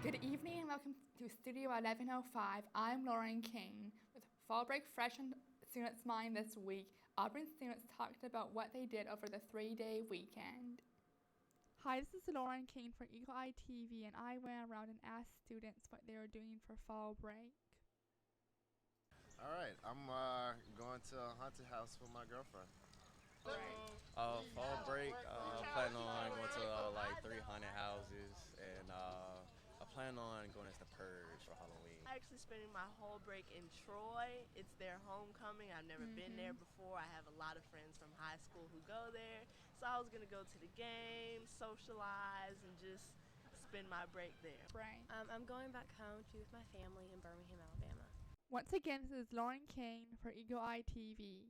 Good evening and welcome to Studio 1105. I'm Lauren King. With fall break fresh on students' mind this week, Auburn students talked about what they did over the 3-day weekend. Hi, this is Lauren King for Eagle Eye TV, and I went around and asked students what they were doing for fall break. All right, I'm going to a haunted house with my girlfriend. Fall break, planning on going to like 3 haunted houses, and I plan on going as the Purge for Halloween. I'm actually spending my whole break in Troy. It's their homecoming. I've never been there before. I have a lot of friends from high school who go there. So I was going to go to the game, socialize, and just spend my break there. Right. I'm going back home to be with my family in Birmingham, Alabama. Once again, this is Lauren King for Eagle Eye TV.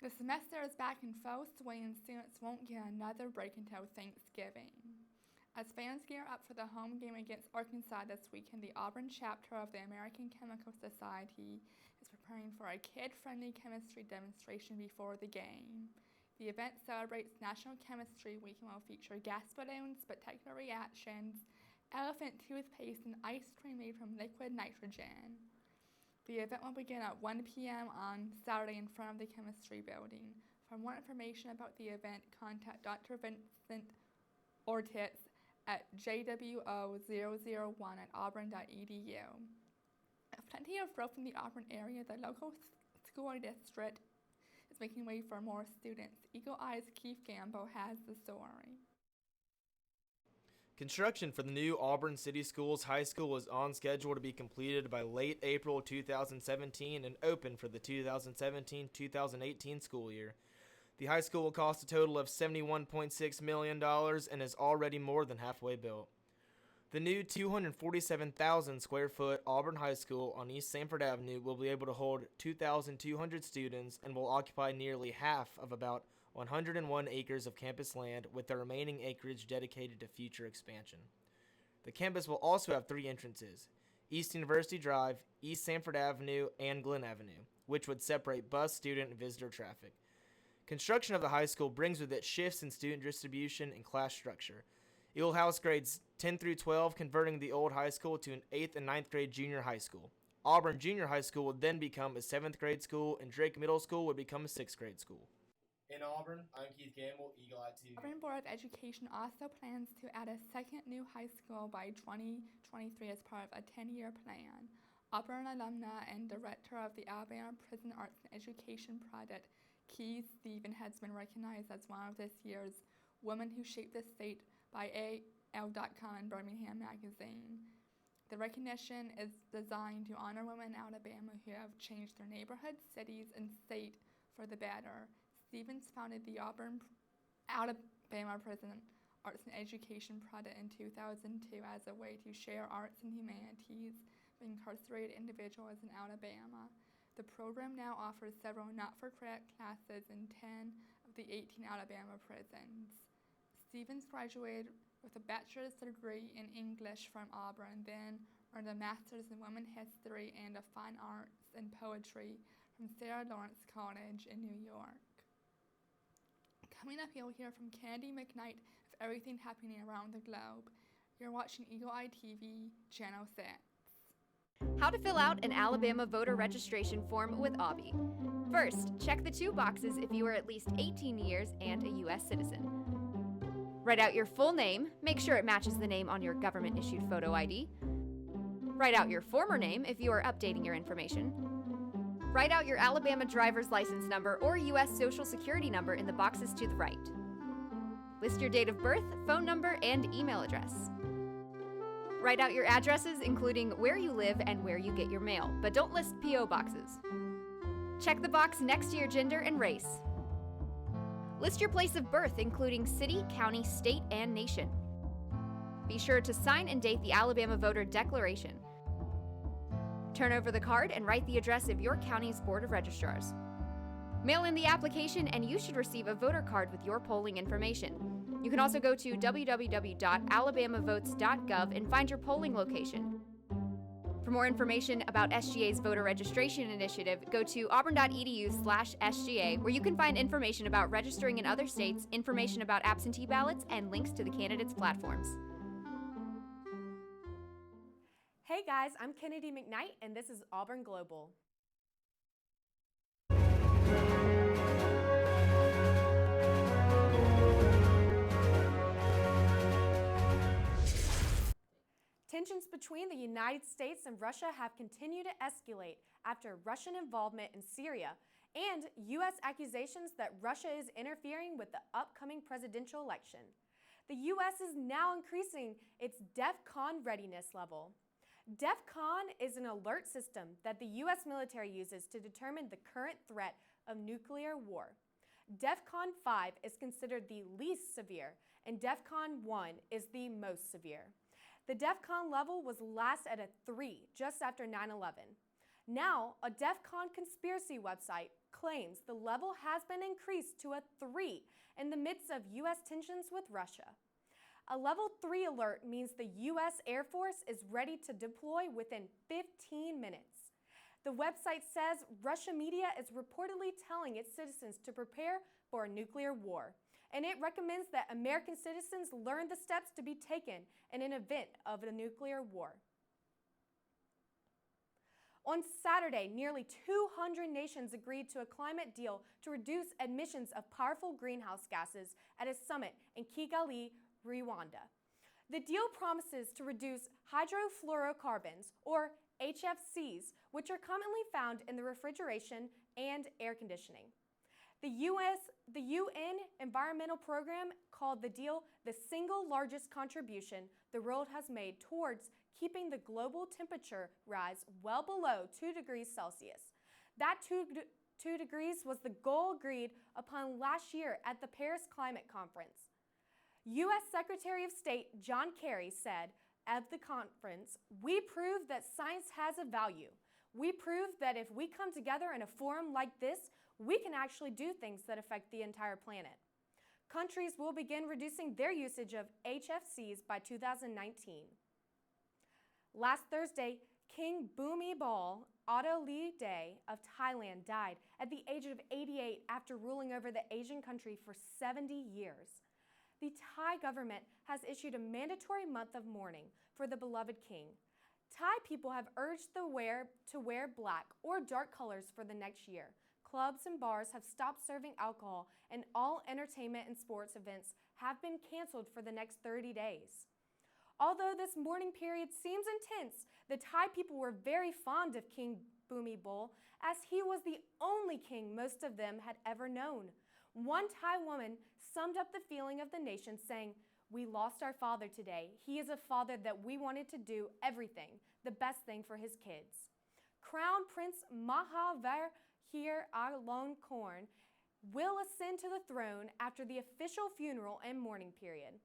The semester is back in full swing and students won't get another break until Thanksgiving. As fans gear up for the home game against Arkansas this weekend, the Auburn chapter of the American Chemical Society is preparing for a kid-friendly chemistry demonstration before the game. The event celebrates National Chemistry Week and will feature gas balloons, spectacular reactions, elephant toothpaste, and ice cream made from liquid nitrogen. The event will begin at 1 p.m. on Saturday in front of the chemistry building. For more information about the event, contact Dr. Vincent Ortiz at jwo001@auburn.edu. With plenty of growth in the Auburn area, the local school district is making way for more students. Eagle Eye's Keith Gamble has the story. Construction for the new Auburn City Schools High School is on schedule to be completed by late April 2017 and open for the 2017-2018 school year. The high school will cost a total of $71.6 million and is already more than halfway built. The new 247,000 square foot Auburn High School on East Sanford Avenue will be able to hold 2,200 students and will occupy nearly half of about 101 acres of campus land, with the remaining acreage dedicated to future expansion. The campus will also have 3 entrances: East University Drive, East Sanford Avenue, and Glen Avenue, which would separate bus, student, and visitor traffic. Construction of the high school brings with it shifts in student distribution and class structure. It will house grades 10 through 12, converting the old high school to an 8th and 9th grade junior high school. Auburn Junior High School would then become a 7th grade school, and Drake Middle School would become a 6th grade school. In Auburn, I'm Keith Gamble, Eagle Eye TV. Auburn Board of Education also plans to add a second new high school by 2023 as part of a 10-year plan. Auburn alumna and director of the Alabama Prison Arts and Education Project, Keith Stephen, has been recognized as one of this year's Women Who Shaped the State by AL.com and Birmingham Magazine. The recognition is designed to honor women in Alabama who have changed their neighborhoods, cities, and state for the better. Stevens founded the Alabama Prison Arts and Education Project in 2002 as a way to share arts and humanities with incarcerated individuals in Alabama. The program now offers several not-for-credit classes in 10 of the 18 Alabama prisons. Stevens graduated with a bachelor's degree in English from Auburn, then earned a master's in women's history and a fine arts and poetry from Sarah Lawrence College in New York. Coming up, you'll hear from Kennedy McKnight of everything happening around the globe. You're watching Eagle Eye TV, Channel 6. How to fill out an Alabama voter registration form with Aubie. First, check the 2 boxes if you are at least 18 years and a U.S. citizen. Write out your full name, make sure it matches the name on your government-issued photo ID. Write out your former name if you are updating your information. Write out your Alabama driver's license number or U.S. Social Security number in the boxes to the right. List your date of birth, phone number, and email address. Write out your addresses, including where you live and where you get your mail, but don't list P.O. boxes. Check the box next to your gender and race. List your place of birth, including city, county, state, and nation. Be sure to sign and date the Alabama Voter Declaration. Turn over the card and write the address of your county's Board of Registrars. Mail in the application and you should receive a voter card with your polling information. You can also go to www.alabamavotes.gov and find your polling location. For more information about SGA's voter registration initiative, go to auburn.edu/SGA, where you can find information about registering in other states, information about absentee ballots, and links to the candidates' platforms. Hey guys, I'm Kennedy McKnight, and this is Auburn Global. Tensions between the United States and Russia have continued to escalate after Russian involvement in Syria and U.S. accusations that Russia is interfering with the upcoming presidential election. The U.S. is now increasing its DEFCON readiness level. DEFCON is an alert system that the U.S. military uses to determine the current threat of nuclear war. DEFCON 5 is considered the least severe, and DEFCON 1 is the most severe. The DEFCON level was last at a 3 just after 9/11. Now, a DEFCON conspiracy website claims the level has been increased to a 3 in the midst of U.S. tensions with Russia. A level 3 alert means the U.S. Air Force is ready to deploy within 15 minutes. The website says Russian media is reportedly telling its citizens to prepare for a nuclear war, and it recommends that American citizens learn the steps to be taken in an event of a nuclear war. On Saturday, nearly 200 nations agreed to a climate deal to reduce emissions of powerful greenhouse gases at a summit in Kigali, Rwanda. The deal promises to reduce hydrofluorocarbons, or HFCs, which are commonly found in the refrigeration and air conditioning. The UN Environmental Program called the deal the single largest contribution the world has made towards keeping the global temperature rise well below 2 degrees Celsius. That 2 degrees was the goal agreed upon last year at the Paris Climate Conference. U.S. Secretary of State John Kerry said at the conference, "We proved that science has a value. We proved that if we come together in a forum like this, we can actually do things that affect the entire planet." Countries will begin reducing their usage of HFCs by 2019. Last Thursday, King Bhumibol Adulyadej of Thailand died at the age of 88 after ruling over the Asian country for 70 years. The Thai government has issued a mandatory month of mourning for the beloved king. Thai people have urged to wear black or dark colors for the next year. Clubs and bars have stopped serving alcohol, and all entertainment and sports events have been canceled for the next 30 days. Although this mourning period seems intense, the Thai people were very fond of King Bhumibol, as he was the only king most of them had ever known. One Thai woman summed up the feeling of the nation saying, "We lost our father today. He is a father that we wanted to do everything, the best thing for his kids." Crown Prince Mahavajiralongkorn will ascend to the throne after the official funeral and mourning period.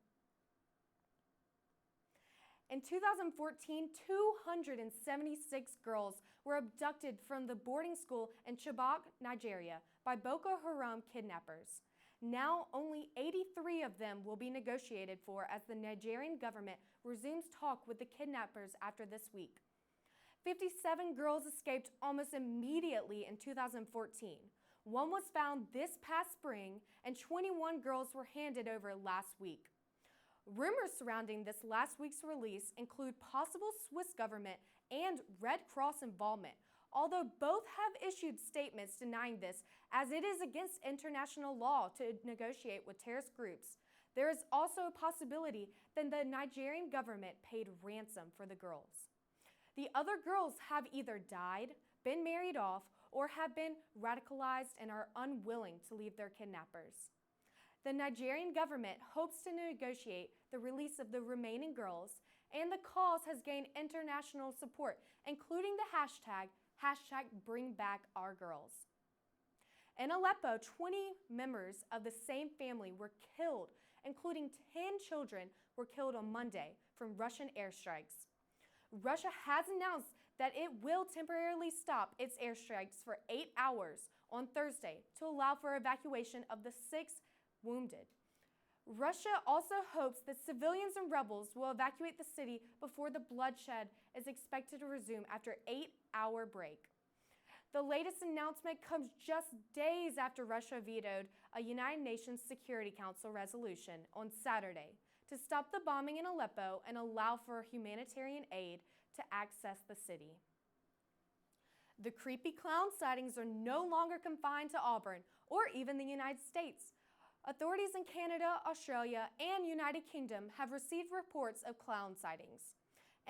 In 2014, 276 girls were abducted from the boarding school in Chibok, Nigeria, by Boko Haram kidnappers. Now, only 83 of them will be negotiated for as the Nigerian government resumes talk with the kidnappers after this week. 57 girls escaped almost immediately in 2014. One was found this past spring, and 21 girls were handed over last week. Rumors surrounding this last week's release include possible Swiss government and Red Cross involvement, although both have issued statements denying this, as it is against international law to negotiate with terrorist groups. There is also a possibility that the Nigerian government paid ransom for the girls. The other girls have either died, been married off, or have been radicalized and are unwilling to leave their kidnappers. The Nigerian government hopes to negotiate the release of the remaining girls, and the cause has gained international support, including the hashtag #BringBackOurGirls. In Aleppo, 20 members of the same family were killed, including 10 children were killed on Monday from Russian airstrikes. Russia has announced that it will temporarily stop its airstrikes for 8 hours on Thursday to allow for evacuation of the 6 wounded. Russia also hopes that civilians and rebels will evacuate the city before the bloodshed is expected to resume after an 8-hour break. The latest announcement comes just days after Russia vetoed a United Nations Security Council resolution on Saturday to stop the bombing in Aleppo and allow for humanitarian aid to access the city. The creepy clown sightings are no longer confined to Auburn or even the United States. Authorities in Canada, Australia, and United Kingdom have received reports of clown sightings.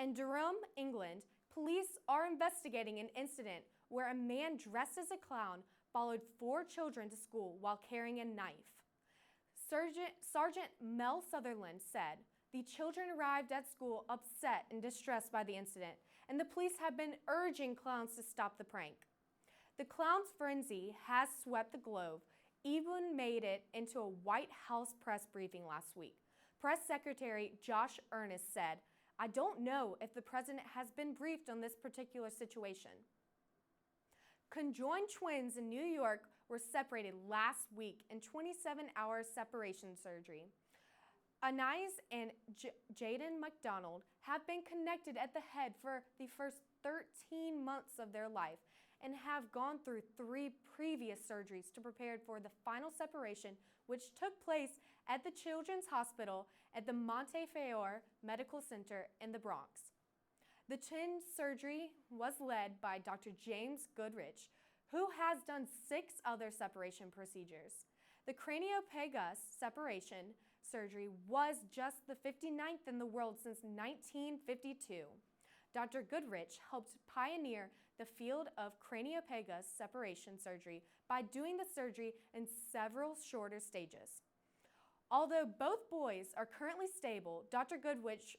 In Durham, England, police are investigating an incident where a man dressed as a clown followed 4 children to school while carrying a knife. Sergeant Mel Sutherland said, "The children arrived at school upset and distressed by the incident, and the police have been urging clowns to stop the prank." The clown's frenzy has swept the globe, even made it into a White House press briefing last week. Press Secretary Josh Earnest said, "I don't know if the president has been briefed on this particular situation." Conjoined twins in New York were separated last week in 27-hour separation surgery. Anais and Jaden McDonald have been connected at the head for the first 13 months of their life and have gone through 3 previous surgeries to prepare for the final separation, which took place at the Children's Hospital at the Montefiore Medical Center in the Bronx. The twin surgery was led by Dr. James Goodrich, who has done 6 other separation procedures. The craniopagus separation surgery was just the 59th in the world since 1952. Dr. Goodrich helped pioneer the field of craniopagus separation surgery by doing the surgery in several shorter stages. Although both boys are currently stable, Dr. Goodrich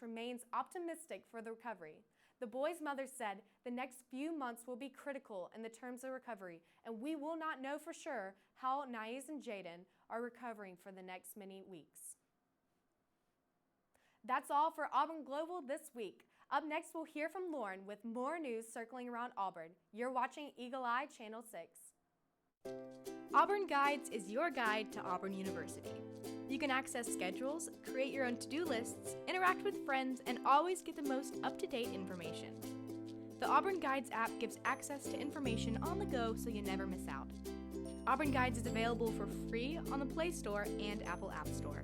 remains optimistic for the recovery. The boy's mother said, "The next few months will be critical in the terms of recovery, and we will not know for sure how Anais and Jaden are recovering for the next many weeks." That's all for Auburn Global this week. Up next, we'll hear from Lauren with more news circling around Auburn. You're watching Eagle Eye Channel 6. Auburn Guides is your guide to Auburn University. You can access schedules, create your own to-do lists, interact with friends, and always get the most up-to-date information. The Auburn Guides app gives access to information on the go so you never miss out. Auburn Guides is available for free on the Play Store and Apple App Store.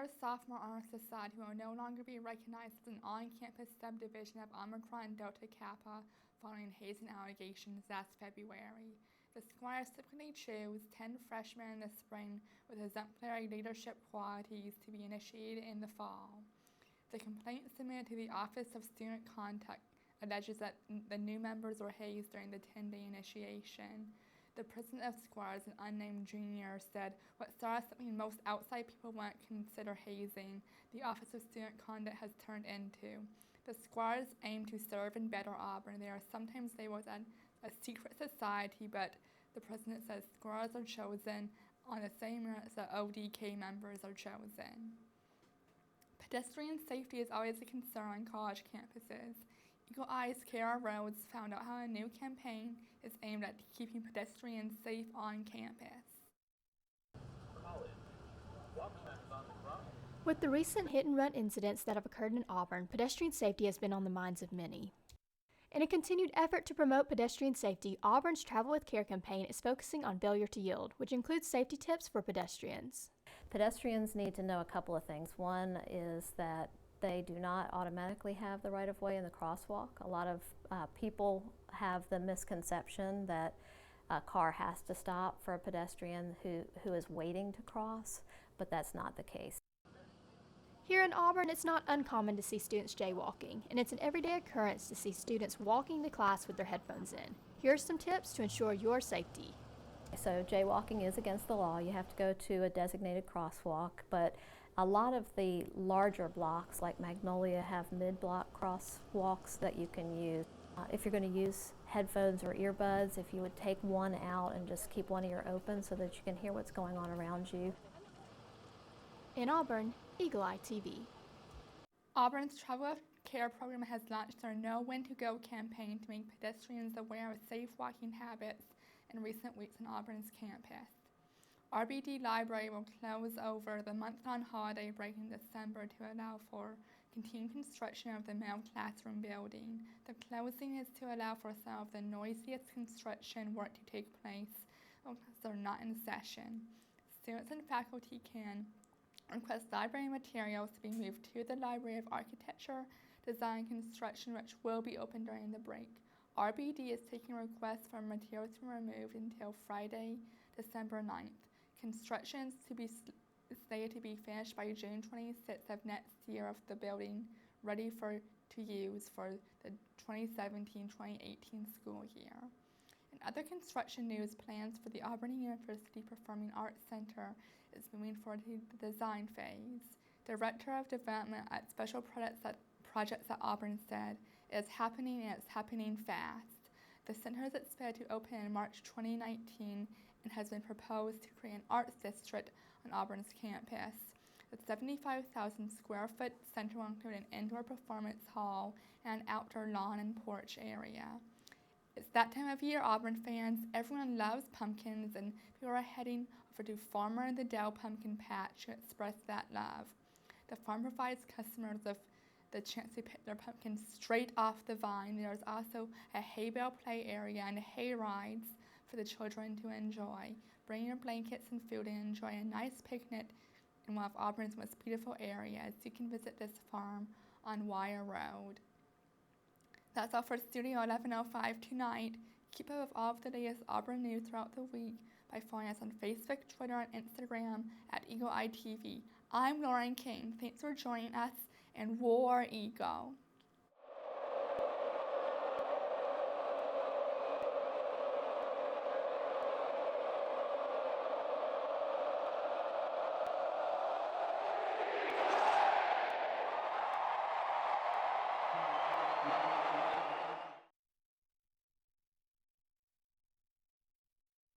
The Sophomore Honor Society will no longer be recognized as an on-campus subdivision of Omicron Delta Kappa following hazing allegations last February. The Squires typically choose 10 freshmen in the spring with exemplary leadership qualities to be initiated in the fall. The complaint submitted to the Office of Student Conduct alleges that the new members were hazed during the 10-day initiation. The president of Squires, an unnamed junior, said, "What started something most outside people wouldn't consider hazing, the Office of Student Conduct has turned into. The Squires aim to serve and better Auburn. They are sometimes labeled as a secret society, but the president says Squires are chosen on the same merits that ODK members are chosen." Pedestrian safety is always a concern on college campuses. Eagle Eye's Kara Rhodes found out how a new campaign is aimed at keeping pedestrians safe on campus. With the recent hit-and-run incidents that have occurred in Auburn, pedestrian safety has been on the minds of many. In a continued effort to promote pedestrian safety, Auburn's Travel with Care campaign is focusing on failure to yield, which includes safety tips for pedestrians. Pedestrians need to know a couple of things. One is that they do not automatically have the right-of-way in the crosswalk. A lot of people have the misconception that a car has to stop for a pedestrian who is waiting to cross, but that's not the case. Here in Auburn, it's not uncommon to see students jaywalking, and it's an everyday occurrence to see students walking to class with their headphones in. Here are some tips to ensure your safety. So jaywalking is against the law. You have to go to a designated crosswalk, but a lot of the larger blocks like Magnolia have mid-block crosswalks that you can use. If you're going to use headphones or earbuds, if you would take one out and just keep one ear open so that you can hear what's going on around you. In Auburn, Eagle Eye TV. Auburn's Travel with Care program has launched their Know When to Go campaign to make pedestrians aware of safe walking habits in recent weeks on Auburn's campus. RBD Library will close over the month-long holiday break in December to allow for continued construction of the middle classroom building. The closing is to allow for some of the noisiest construction work to take place while they're not in session. Students and faculty can request library materials to be moved to the Library of Architecture, Design, and Construction, which will be open during the break. RBD is taking requests for materials to be removed until Friday, December 9th. Construction is to be slated to be finished by June 26th of next year of the building, ready to use for the 2017-2018 school year. In other construction news, plans for the Auburn University Performing Arts Center is moving forward to the design phase. Director of Development at Special Projects at Auburn said, "It is happening and it's happening fast." The center is expected to open in March 2019 and has been proposed to create an arts district on Auburn's campus. The 75,000 square foot center will include an indoor performance hall and an outdoor lawn and porch area. It's that time of year, Auburn fans. Everyone loves pumpkins, and people are heading over to Farmer and the Dell Pumpkin Patch to express that love. The farm provides customers with the chance to pick their pumpkins straight off the vine. There's also a hay bale play area and hay rides for the children to enjoy. Bring your blankets and food and enjoy a nice picnic in one of Auburn's most beautiful areas. You can visit this farm on Wire Road. That's all for Studio 1105 tonight. Keep up with all of the latest Auburn news throughout the week by following us on Facebook, Twitter, and Instagram at Eagle Eye TV. I'm Lauren King. Thanks for joining us, and War Eagle.